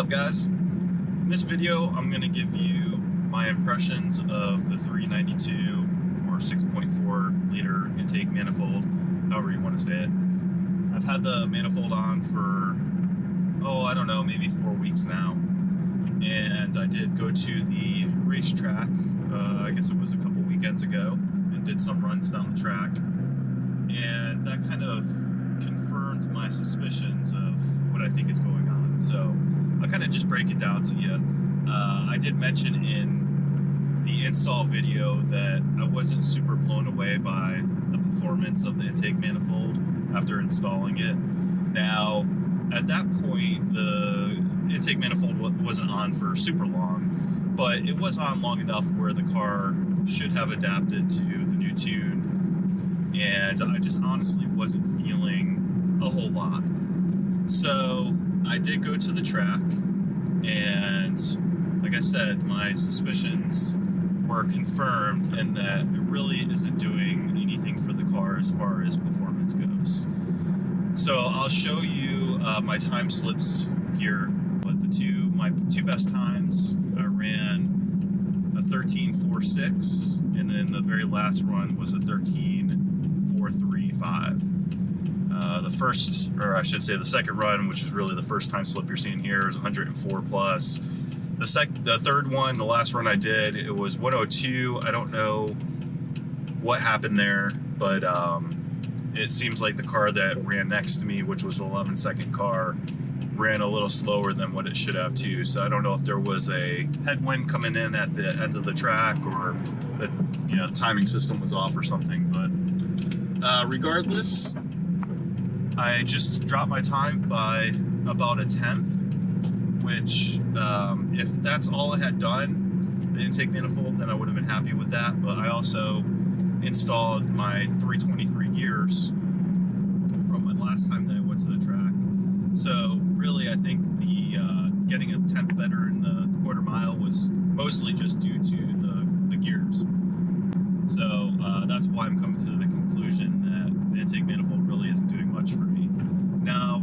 up, guys? In this video I'm going to give you my impressions of the 392 or 6.4 liter intake manifold, however you want to say it. I've had the manifold on for, I don't know, maybe 4 weeks now, and I did go to the racetrack, I guess it was a couple weekends ago, and did some runs down the track, and that kind of confirmed my suspicions of what I think is going on. So I'll kind of just break it down to you. I did mention in the install video that I wasn't super blown away by the performance of the intake manifold after installing it. Now, at that point, the intake manifold wasn't on for super long, but it was on long enough where the car should have adapted to the new tune, and I just honestly wasn't feeling a whole lot. So I did go to the track, and like I said, my suspicions were confirmed in that it really isn't doing anything for the car as far as performance goes. So I'll show you my time slips here. But my two best times, I ran a 13.46, and then the very last run was a 13.435. The second run, which is really the first time slip you're seeing here, is 104 plus. The third one, the last run I did, it was 102. I don't know what happened there, but it seems like the car that ran next to me, which was the 11-second car, ran a little slower than what it should have too. So I don't know if there was a headwind coming in at the end of the track, or the timing system was off or something. But regardless, I just dropped my time by about a 10th, which if that's all I had done, the intake manifold, then I would have been happy with that. But I also installed my 323 gears from my last time that I went to the track. So really, I think the getting a 10th better in the quarter mile was mostly just due to the gears. So that's why I'm coming to the conclusion that the intake manifold really isn't doing much for me. Now,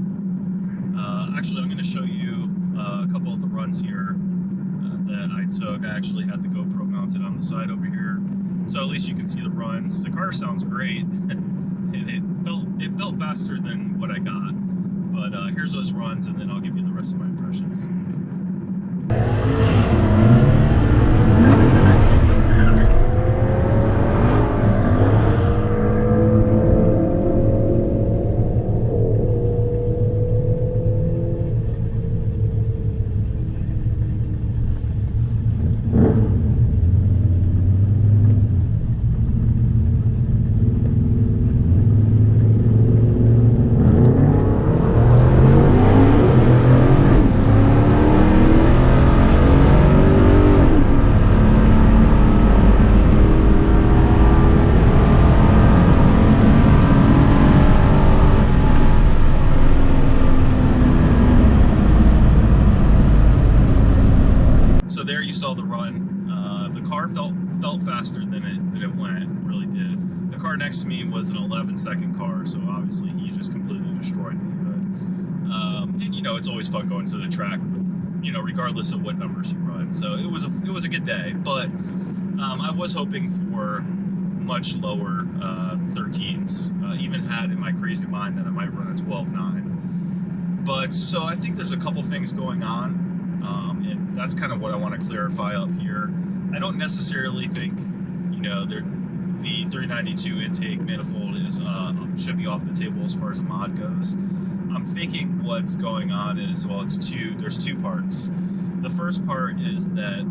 actually, I'm going to show you a couple of the runs here that I took. I actually had the GoPro mounted on the side over here, so at least you can see the runs. The car sounds great. It felt faster than what I got. But here's those runs, and then I'll give you the rest of my impressions. So there you saw the run. The car felt faster than it went. It really did. The car next to me was an 11-second car, so obviously he just completely destroyed me. But and it's always fun going to the track, regardless of what numbers you run. So it was a good day. But I was hoping for much lower 13s. Even had in my crazy mind that I might run a 12.9. But so I think there's a couple things going on. And that's kind of what I want to clarify up here. I don't necessarily think, the 392 intake manifold should be off the table as far as a mod goes. I'm thinking what's going on is, there's two parts. The first part is that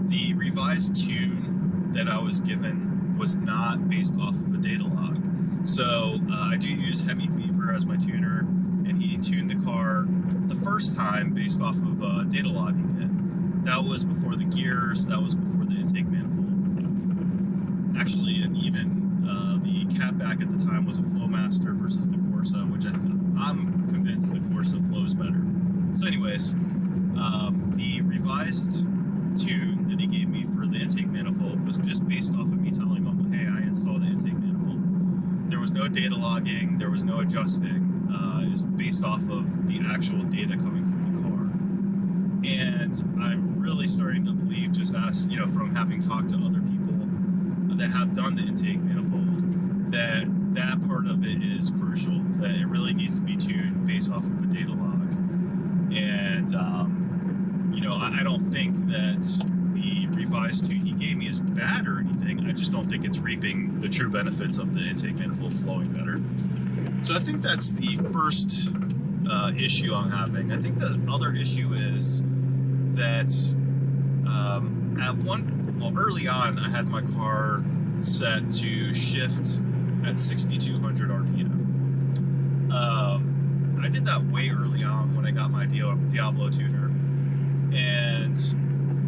the revised tune that I was given was not based off of a data log. So I do use HEMI Fever as my tuner, and he tuned the car the first time based off of data logging it. That was before the gears, that was before the intake manifold. Actually, and even the catback at the time was a Flowmaster versus the Corsa, which I'm convinced the Corsa flows better. So anyways, the revised tune that he gave me for the intake manifold was just based off of me telling him, hey, I installed the intake manifold. There was no data logging, there was no adjusting. It's based off of the actual data coming from the car. And I'm really starting to believe, just as you know, from having talked to other people that have done the intake manifold, that that part of it is crucial, that it really needs to be tuned based off of a data log. And you know, I don't think that the revised tune he gave me is bad or anything. I just don't think it's reaping the true benefits of the intake manifold flowing better. So I think that's the first issue I'm having. I think the other issue is that early on, I had my car set to shift at 6,200 RPM. I did that way early on when I got my Diablo tuner, and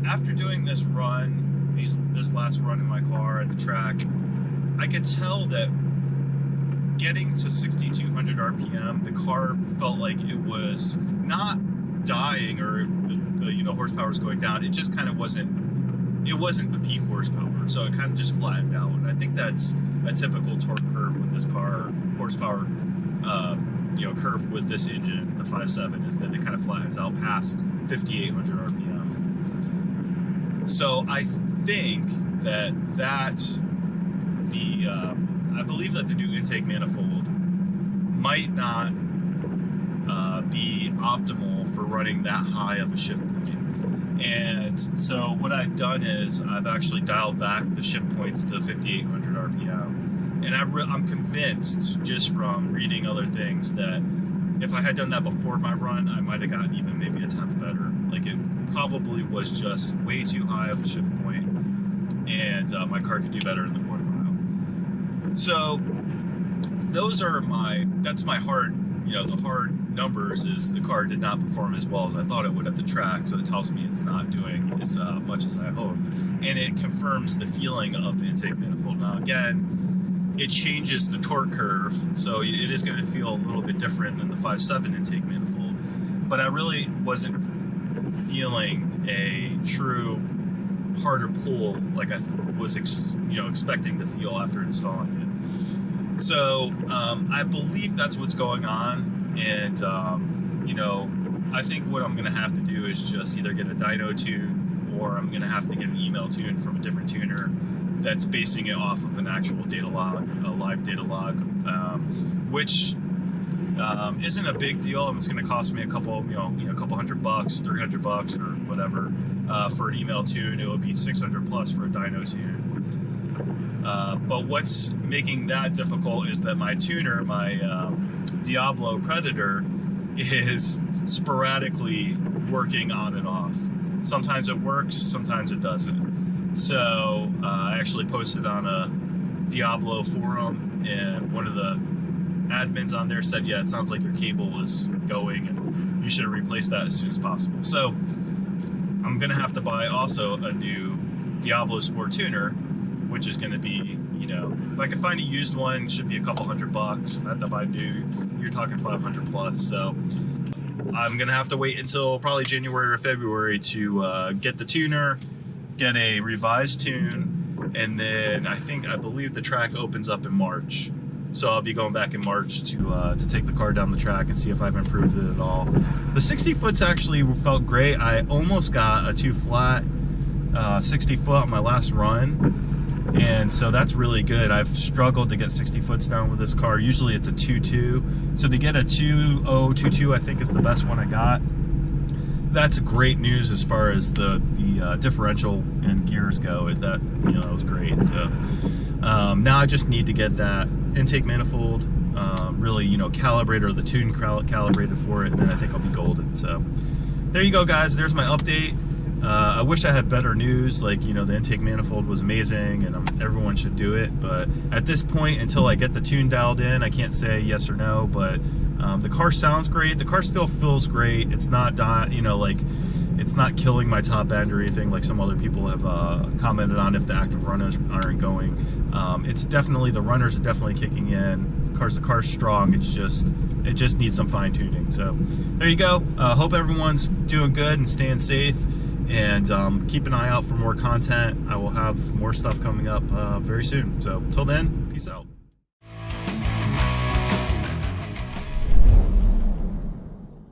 after doing this run, this last run in my car at the track, I could tell that getting to 6,200 RPM, the car felt like it was not dying or the you know, horsepower was going down. It just kind of wasn't the peak horsepower, so it kind of just flattened out. And I think that's a typical torque curve with this car, horsepower you know, curve with this engine, the 5.7, is that it kind of flattens out past 5,800 RPM. So I think that I believe that the new intake manifold might not be optimal for running that high of a shift point. And so what I've done is I've actually dialed back the shift points to 5,800 RPM. And I'm convinced, just from reading other things, that if I had done that before my run, I might have gotten even maybe a tenth better. Like, it probably was just way too high of a shift point, and my car could do better in the quarter mile. So those are that's my hard, you know, the hard numbers is the car did not perform as well as I thought it would at the track, so it tells me it's not doing as much as I hoped. And it confirms the feeling of the intake manifold. Now again, it changes the torque curve, so it is going to feel a little bit different than the 5.7 intake manifold. But I really wasn't feeling a true harder pull like I was expecting to feel after installing it. So I believe that's what's going on, and you know, I think what I'm going to have to do is just either get a dyno tune, or I'm going to have to get an email tune from a different tuner that's basing it off of an actual data log, a live data log, which isn't a big deal. It's going to cost me a couple $100, $300 or whatever for an email tune. It would be $600 plus for a dyno tune. But what's making that difficult is that my tuner, my Diablo Predator, is sporadically working on and off. Sometimes it works, sometimes it doesn't. So I actually posted on a Diablo forum, and one of the admins on there said, yeah, it sounds like your cable is going and you should replace that as soon as possible. So I'm gonna have to buy also a new Diablo Sport tuner, which is gonna be, you know, if I can find a used one, it should be a couple $100. If I have to buy new, you're talking 500 plus. So I'm gonna have to wait until probably January or February to get the tuner, get a revised tune, and then I believe the track opens up in March. So I'll be going back in March to take the car down the track and see if I've improved it at all. The 60 foots actually felt great. I almost got a 2 flat 60 foot on my last run, and so that's really good. I've struggled to get 60 foots down with this car. Usually it's a 2.2, so to get a 2.022 I think is the best one I got. That's great news as far as the differential and gears go. That was great. So now I just need to get that intake manifold really calibrated, or the tune calibrated for it, and then I think I'll be golden. So there you go, guys. There's my update. I wish I had better news, like the intake manifold was amazing and everyone should do it, but at this point, until I get the tune dialed in, I can't say yes or no. But the car sounds great, the car still feels great. It's not it's not killing my top end or anything like some other people have commented on if the active runners aren't going. It's definitely, the runners are definitely kicking in. The car's strong. It just needs some fine tuning. So there you go. Hope everyone's doing good and staying safe, and keep an eye out for more content. I will have more stuff coming up very soon. So till then, peace out.